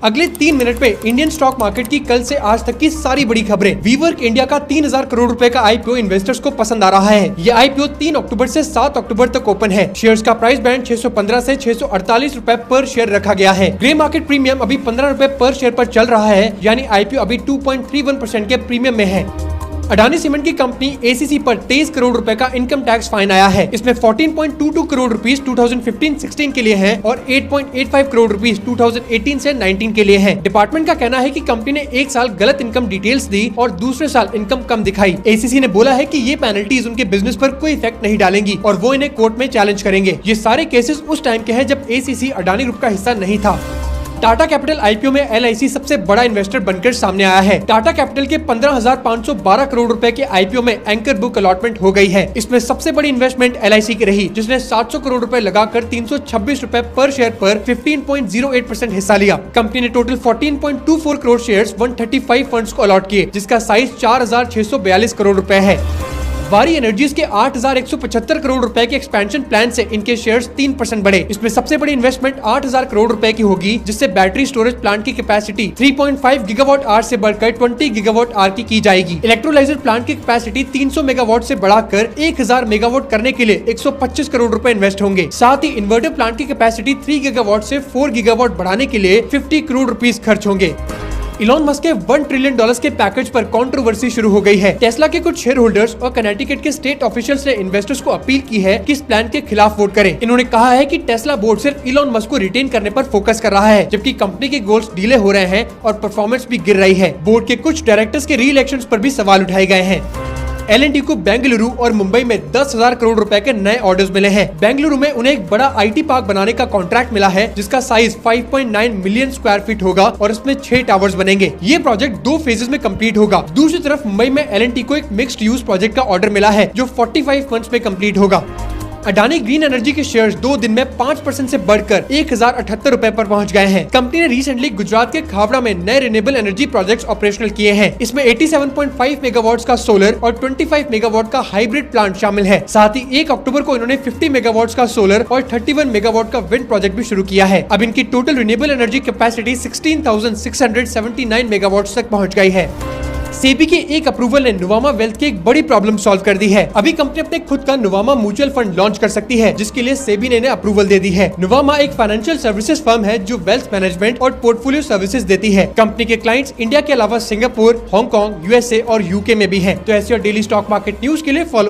अगले 3 मिनट पे Indian stock market की कल से आज तक की सारी बड़ी खबरें। वीवर्क इंडिया का 3000 करोड़ रुपए का आईपीओ इन्वेस्टर्स को पसंद आ रहा है। ये आईपीओ 3 अक्टूबर से 7 अक्टूबर तक ओपन है। शेयर्स का प्राइस बैंड 615 से 648 रुपए पर शेयर रखा गया है। ग्रे मार्केट प्रीमियम अभी 15 रुपए पर शेयर पर चल रहा है, यानी आईपीओ अभी 2.31% के प्रीमियम में है। अडानी सीमेंट की कंपनी एसीसी पर 23 करोड़ रुपए का इनकम टैक्स फाइन आया है। इसमें 14.22 करोड़ रुपीस 2015-16 के लिए है और 8.85 करोड़ रुपीस 2018 से 19 के लिए है। डिपार्टमेंट का कहना है कि कंपनी ने एक साल गलत इनकम डिटेल्स दी और दूसरे साल इनकम कम दिखाई। एसीसी ने बोला है कि ये पेनल्टीज उनके बिजनेस पर कोई इफेक्ट नहीं डालेंगी और वो इन्हें कोर्ट में चैलेंज करेंगे। ये सारे केसेस उस टाइम के हैं जब एसीसी अडानी ग्रुप का हिस्सा नहीं था। टाटा कैपिटल आईपीओ में एलआईसी सबसे बड़ा इन्वेस्टर बनकर सामने आया है। टाटा कैपिटल के 15,512 करोड़ रुपए के आईपीओ में एंकर बुक अलॉटमेंट हो गई है। इसमें सबसे बड़ी इन्वेस्टमेंट एलआईसी की रही, जिसने 700 करोड़ रुपए लगाकर 326 रुपए पर शेयर पर 15.08% हिस्सा लिया। कंपनी ने टोटल 14.24 करोड़ शेयर्स 135 फंड्स को अलॉट किए, जिसका साइज 4,642 करोड़ रुपए है। वारी एनर्जीज के 8,175 करोड़ रुपए के एक्सपेंशन प्लान से इनके शेयर्स 3% बढ़े। इसमें सबसे बड़ी इन्वेस्टमेंट 8,000 करोड़ रुपए की होगी, जिससे बैटरी स्टोरेज प्लांट की कैपेसिटी 3.5 गीगावाट आवर से बढ़कर 20 गीगावाट आवर की जाएगी। इलेक्ट्रोलाइजर प्लांट की कैपेसिटी 300 मेगावाट से बढ़ाकर 1,000 मेगावाट करने के लिए 125 करोड़ रुपए इन्वेस्ट होंगे। साथ ही इन्वर्टर प्लांट की कैपेसिटी 3 गीगावाट से 4 गीगावाट बढ़ाने के लिए 50 करोड़ रुपीस खर्च होंगे। इलॉन मस्क के $1 ट्रिलियन के पैकेज पर कंट्रोवर्सी शुरू हो गई है। टेस्ला के कुछ शेयर होल्डर्स और कनेटिकट के स्टेट ऑफिशियल्स ने इन्वेस्टर्स को अपील की है कि इस प्लान के खिलाफ वोट करें। इन्होंने कहा है कि टेस्ला बोर्ड सिर्फ इलॉन मस्क को रिटेन करने पर फोकस कर रहा है, जबकि कंपनी के गोल्स डिले हो रहे हैं और परफॉर्मेंस भी गिर रही है। बोर्ड के कुछ डायरेक्टर्स के री इलेक्शन पर भी सवाल उठाए गए हैं। L&T को बेंगलुरु और मुंबई में 10,000 करोड़ रुपए के नए ऑर्डर्स मिले हैं। बेंगलुरु में उन्हें एक बड़ा आईटी पार्क बनाने का कॉन्ट्रैक्ट मिला है, जिसका साइज 5.9 मिलियन स्क्वायर फीट होगा और इसमें 6 टावर्स बनेंगे। ये प्रोजेक्ट 2 फेजेस में कंप्लीट होगा। दूसरी तरफ मुंबई में L&T को एक मिक्स्ड यूज प्रोजेक्ट का ऑर्डर मिला है, जो 45 मंथ्स में कंप्लीट होगा। अडानी ग्रीन एनर्जी के शेयर्स 2 दिन में 5% से बढ़कर 1,078 रुपए पर पहुंच गए हैं। कंपनी ने रिसेंटली गुजरात के खावड़ा में नए रिन्यूएबल एनर्जी प्रोजेक्ट्स ऑपरेशनल किए हैं। इसमें 87.5 मेगावाट का सोलर और 25 मेगावाट का हाइब्रिड प्लांट शामिल है। साथ ही 1 अक्टूबर को इन्होंने 50 मेगावाट का सोलर और 31 मेगावाट का विंड प्रोजेक्ट भी शुरू किया है। अब इनकी total renewable energy capacity 16,679 megawatt तक पहुँच गई है। सेबी के एक अप्रूवल ने नुवामा वेल्थ की एक बड़ी प्रॉब्लम सॉल्व कर दी है। अभी कंपनी अपने खुद का नुवामा म्यूचुअल फंड लॉन्च कर सकती है, जिसके लिए सेबी ने इन्हें अप्रूवल दे दी है। नुवामा एक फाइनेंशियल सर्विसेज फर्म है जो वेल्थ मैनेजमेंट और पोर्टफोलियो सर्विसेज देती है। कंपनी के क्लाइंट्स इंडिया के अलावा सिंगापुर, हांगकांग, यूएसए और यूके में भी हैं। तो ऐसे और डेली स्टॉक मार्केट न्यूज के लिए फॉलो